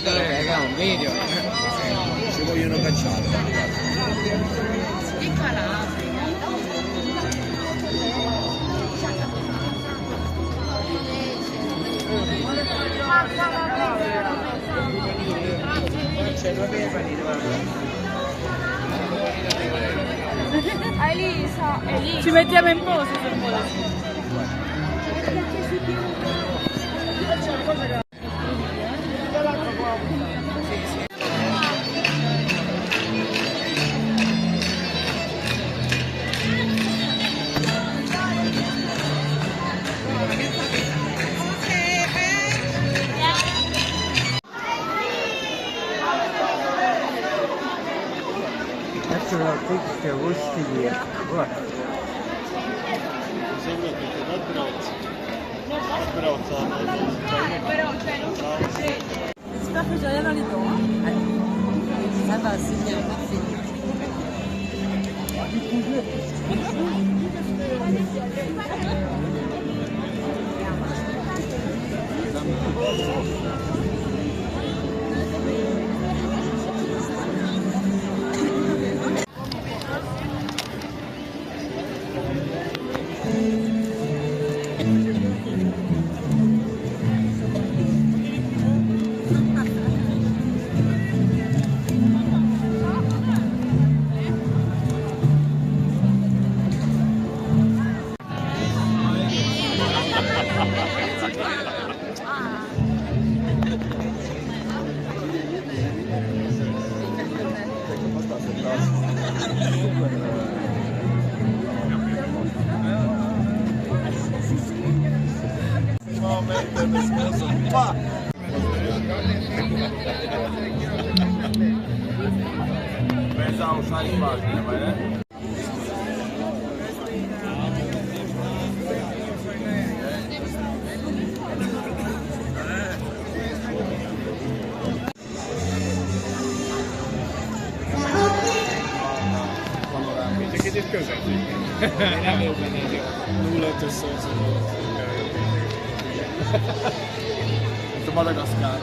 Raga, un video. Ci vogliono cacciare. Di Calabria. Elisa, ci mettiamo in posa se vuoi. Mesela tek işte hoş gibi. Bak. J'espère que j'ai rien dans les dents. Ça va, c'est bien, parfait. Pensavo usare in macchina, ma Che ti scusa? Nulla ti so. Madagascar.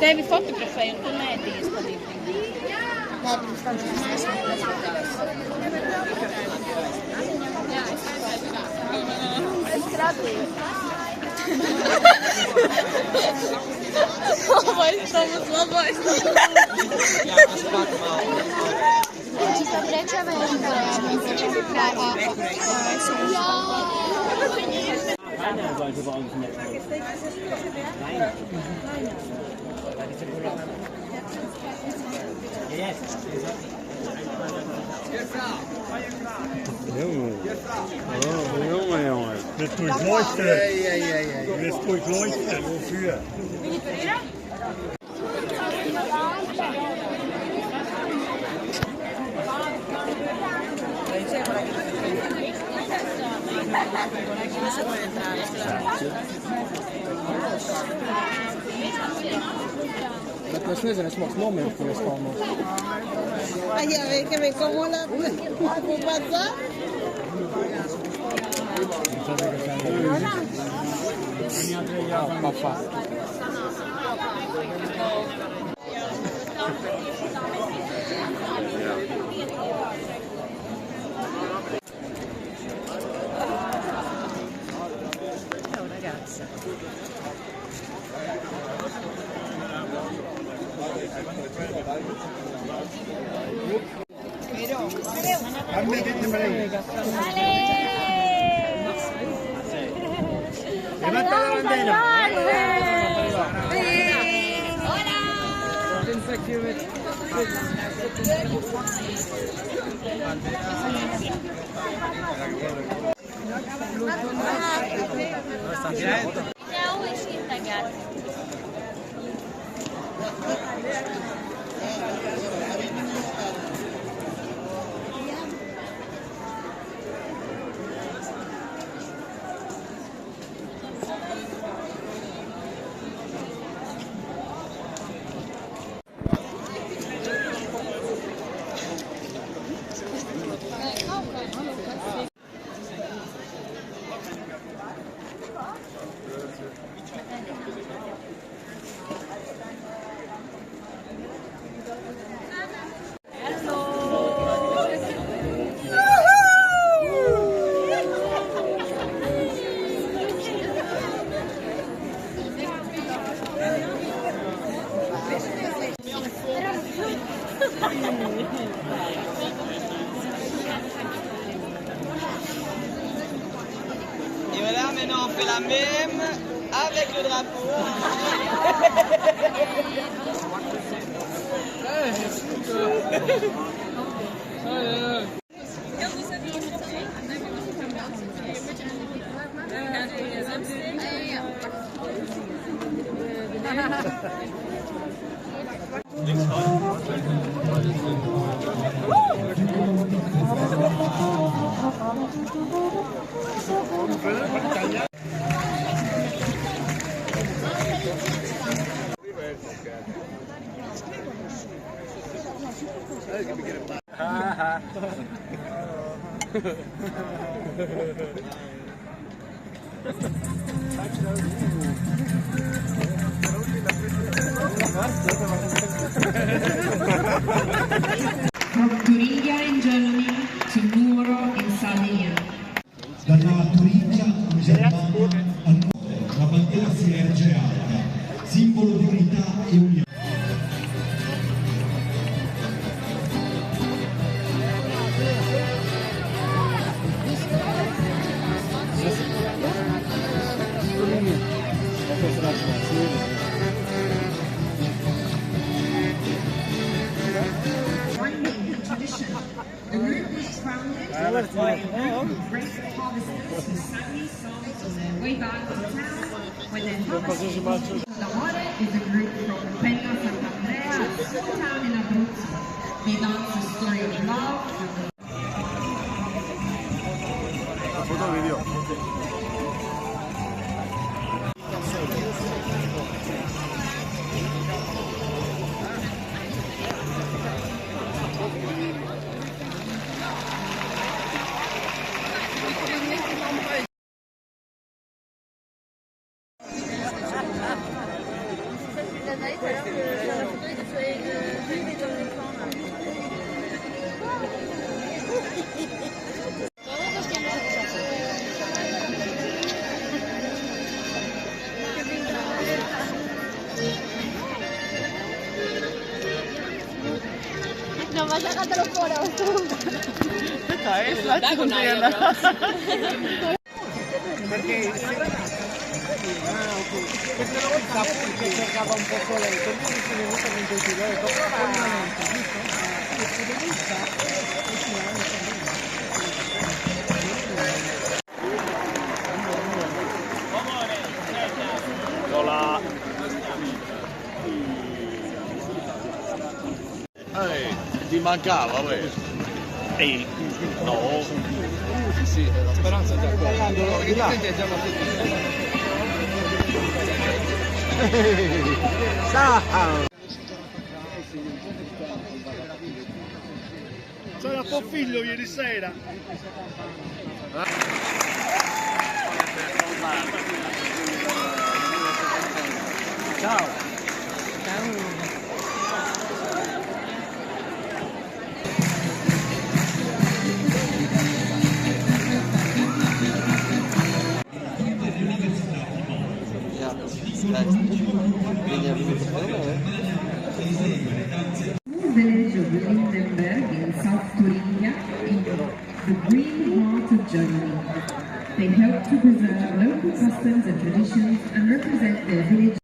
Tevi fotografēju, un tu mēdījies padīt. Es krātīju. slabo. Čista prečava je Keiner sollte bei uns mitmachen. Nein. Junge. Wird durchleuchtet. Du wirst durchleuchtet. Wofür? Mas ne znam, smo moment koji je stalno. A ja vem que me como la pupaza. Levanta la bandera. Siamo usciti ragazzi. Et voilà, maintenant on fait la même avec le drapeau. From Thuringia in Germany to Nuoro in Sardinia. Dalla Turingia musulmana a Nuoro, la bandiera si erge alta, simbolo di unità e unione. The group was founded by a group of grateful harvesters who sang these songs on their way back to town when their harvesting. La Mare is a group from Penna Sant'Andrea, a small town in Abruzzo. They dance the story of love. Foto video. No, ma sacatelo fuori. Dai con aria. Perché questa volta che cercava un po' lento, quindi si è venuta con il giro, ho detto provato, ti mancava, beh. No. Sì, la speranza è già qua. Di là. Ciao! C'era tuo figlio ieri sera. Ciao! Village of Lindenberg in South Thuringia, in the green heart of Germany. They help to preserve local customs and traditions and represent their village.